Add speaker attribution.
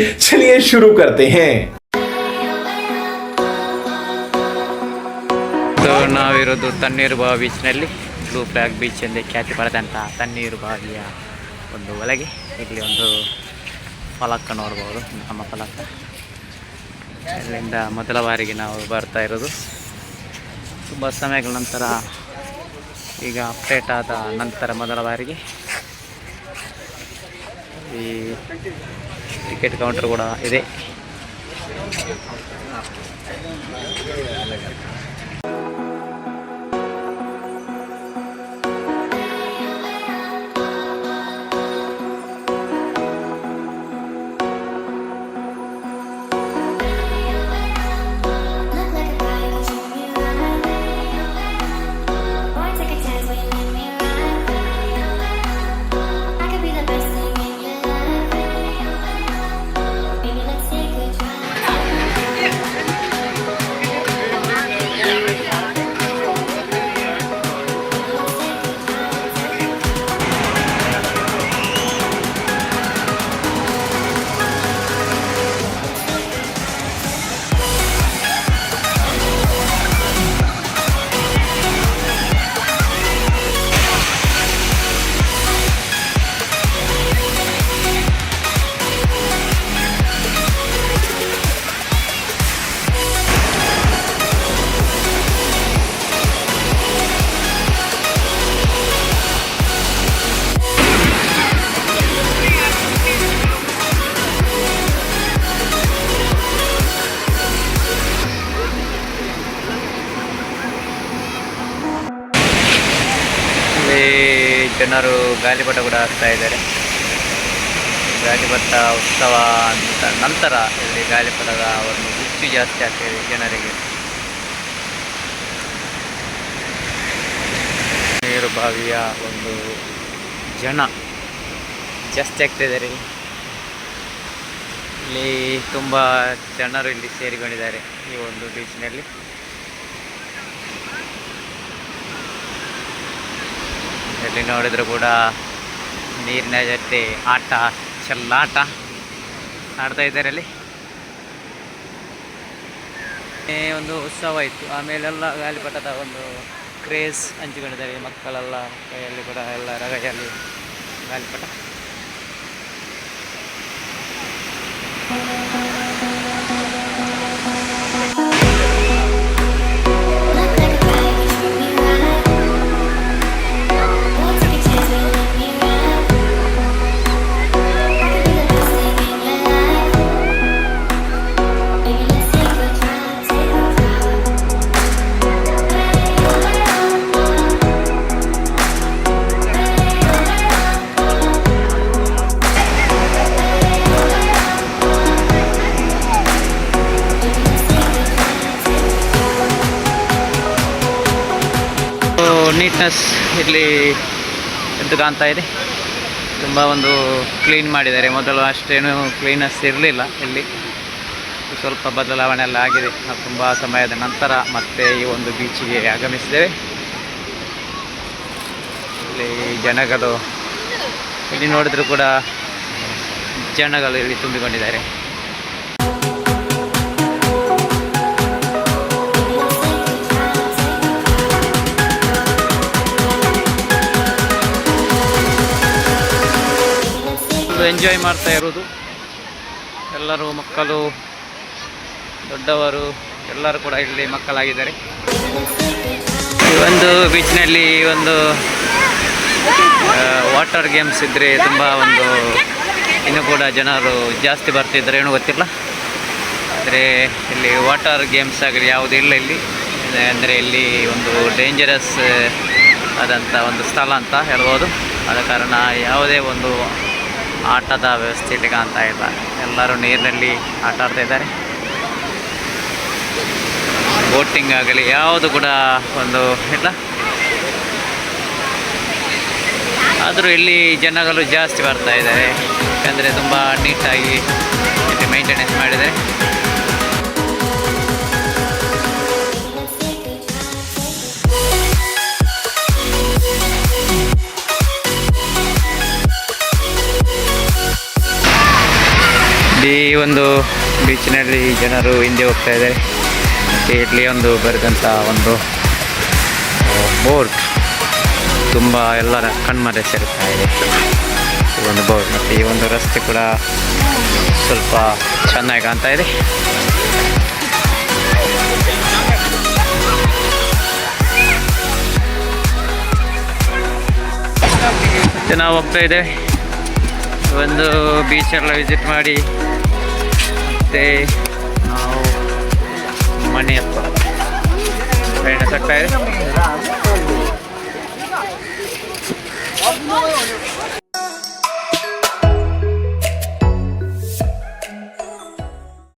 Speaker 1: चलिए शुरू करते हैं।
Speaker 2: ನಾವಿರೋದು ತಣ್ಣೀರುಬಾವಿ ಬೀಚ್ನಲ್ಲಿ, ಬ್ಲೂ ಫ್ಲಾಗ್ ಬೀಚ್ ಎಂದೇ ಖ್ಯಾತಿ ಪಡೆದಂಥ ತಣ್ಣೀರುಬಾವಿಯ ಒಂದು ಒಳಗೆ ಇಲ್ಲಿ ಒಂದು ಫಲಕ ನೋಡ್ಬೋದು, ನಮ್ಮ ಫಲಕ. ಇಲ್ಲಿಂದ ಮೊದಲ ಬಾರಿಗೆ ನಾವು ಬರ್ತಾ ಇರೋದು. ತುಂಬ ಸಮಯಗಳ ನಂತರ, ಈಗ ಅಪ್ಡೇಟ್ ಆದ ನಂತರ ಮೊದಲ ಬಾರಿಗೆ ಈ ಟಿಕೆಟ್ ಕೌಂಟರ್ ಕೂಡ ಇದೆ. ಜನರು ಗಾಳಿಪಟ ಕೂಡ ಹಾಕ್ತಾ ಇದ್ದಾರೆ. ಗಾಳಿಪಟ ಉತ್ಸವ ಅಂತ ನಂತರ ಇಲ್ಲಿ ಗಾಳಿಪಟದ ಒಂದು ಹುಚ್ಚು ಜಾಸ್ತಿ ಆಗ್ತಾಯಿದೆ ಜನರಿಗೆ. ನೀರು ಬಾವಿಯ ಒಂದು ಜನ ಜಾಸ್ತಿ ಆಗ್ತಾಯಿದ್ದಾರೆ. ಇಲ್ಲಿ ತುಂಬ ಜನರು ಇಲ್ಲಿ ಸೇರಿಕೊಂಡಿದ್ದಾರೆ ಈ ಒಂದು ಬೀಚ್ನಲ್ಲಿ. ಎಲ್ಲಿ ನೋಡಿದ್ರು ಕೂಡ ನೀರಿನ ಜೊತೆ ಆಟ ಚೆಲ್ಲಾಟ ಆಡ್ತಾ ಇದ್ದಾರೆ. ಅಲ್ಲಿ ಒಂದು ಉತ್ಸವ ಇತ್ತು, ಆಮೇಲೆಲ್ಲ ಗಾಳಿಪಟದ ಒಂದು ಕ್ರೇಜ್ ಹಂಚಿಕೊಂಡಿದ್ದಾರೆ. ಮಕ್ಕಳೆಲ್ಲ ಕೈಯಲ್ಲಿ ಕೂಡ ಎಲ್ಲರ ಕೈಯಲ್ಲಿ ಗಾಳಿಪಟ. ನೀಟ್ನೆಸ್ ಇಲ್ಲಿ ಎದ್ದು ಕಾಣ್ತಾ ಇದೆ. ತುಂಬ ಒಂದು ಕ್ಲೀನ್ ಮಾಡಿದ್ದಾರೆ. ಮೊದಲು ಅಷ್ಟೇನು ಕ್ಲೀನೆಸ್ ಇರಲಿಲ್ಲ. ಇಲ್ಲಿ ಸ್ವಲ್ಪ ಬದಲಾವಣೆ ಎಲ್ಲ ಆಗಿದೆ. ನಾವು ತುಂಬ ಸಮಯದ ನಂತರ ಮತ್ತೆ ಈ ಒಂದು ಬೀಚಿಗೆ ಆಗಮಿಸಿದ್ದೇವೆ. ಇಲ್ಲಿ ಜನಗಳು, ಇಲ್ಲಿ ನೋಡಿದ್ರು ಕೂಡ ಜನಗಳು ಇಲ್ಲಿ ತುಂಬಿಕೊಂಡಿದ್ದಾರೆ. ಎಂಜಾಯ್ ಮಾಡ್ತಾ ಇರೋದು ಎಲ್ಲರೂ, ಮಕ್ಕಳು ದೊಡ್ಡವರು ಎಲ್ಲರೂ ಕೂಡ ಇಲ್ಲಿ ಮಕ್ಕಳಾಗಿದ್ದಾರೆ. ಈ ಒಂದು ಬೀಚ್ನಲ್ಲಿ ಒಂದು ವಾಟರ್ ಗೇಮ್ಸ್ ಇದ್ದರೆ ತುಂಬ ಒಂದು ಇನ್ನೂ ಕೂಡ ಜನರು ಜಾಸ್ತಿ ಬರ್ತಿದ್ದಾರೆ, ಏನೂ ಗೊತ್ತಿಲ್ಲ. ಆದರೆ ಇಲ್ಲಿ ವಾಟರ್ ಗೇಮ್ಸ್ ಆಗಲಿ ಯಾವುದೂ ಇಲ್ಲ ಇಲ್ಲಿ. ಅಂದರೆ ಇಲ್ಲಿ ಒಂದು ಡೇಂಜರಸ್ ಆದಂಥ ಒಂದು ಸ್ಥಳ ಅಂತ ಹೇಳ್ಬೋದು. ಆದ ಕಾರಣ ಯಾವುದೇ ಒಂದು ಆಟದ ವ್ಯವಸ್ಥೆ ಇಲ್ಲಿ ಕಾಣ್ತಾ ಇಲ್ಲ. ಎಲ್ಲರೂ ನೀರಿನಲ್ಲಿ ಆಟ ಆಡ್ತಾ ಇದ್ದಾರೆ. ಬೋಟಿಂಗ್ ಆಗಲಿ ಯಾವುದು ಕೂಡ ಒಂದು ಇಲ್ಲ. ಆದರೂ ಇಲ್ಲಿ ಜನಗಳು ಜಾಸ್ತಿ ಬರ್ತಾ ಇದ್ದಾರೆ, ಯಾಕಂದರೆ ತುಂಬ ನೀಟಾಗಿ ಇಲ್ಲಿ ಮೇಂಟೆನೆನ್ಸ್ ಮಾಡಿದ್ದಾರೆ. ಇಲ್ಲಿ ಈ ಒಂದು ಬೀಚ್ನಲ್ಲಿ ಜನರು ಹಿಂದೆ ಹೋಗ್ತಾ ಇದ್ದಾರೆ. ಮತ್ತು ಇಲ್ಲಿ ಒಂದು ಬರೆದಂಥ ಒಂದು ಬೋರ್ಡ್ ತುಂಬ ಎಲ್ಲರ ಕಣ್ಮರೆ ಸೇರ್ತಾ ಇದೆ. ಈ ಒಂದು ಬೋರ್ಡ್ ಮತ್ತು ಈ ಒಂದು ರಸ್ತೆ ಕೂಡ ಸ್ವಲ್ಪ ಚೆನ್ನಾಗಿ ಕಾಣ್ತಾ ಇದೆ. ಮತ್ತು ನಾವು ಹೋಗ್ತಾ ಇದ್ದೇವೆ ಒಂದು ಬೀಚೆಲ್ಲ ವಿಸಿಟ್ ಮಾಡಿ ಮತ್ತು ನಾವು ಮನೆ ಹತ್ರ ಪ್ರಯಾಣ ಸಾಗ್ತಾ ಇದೆ.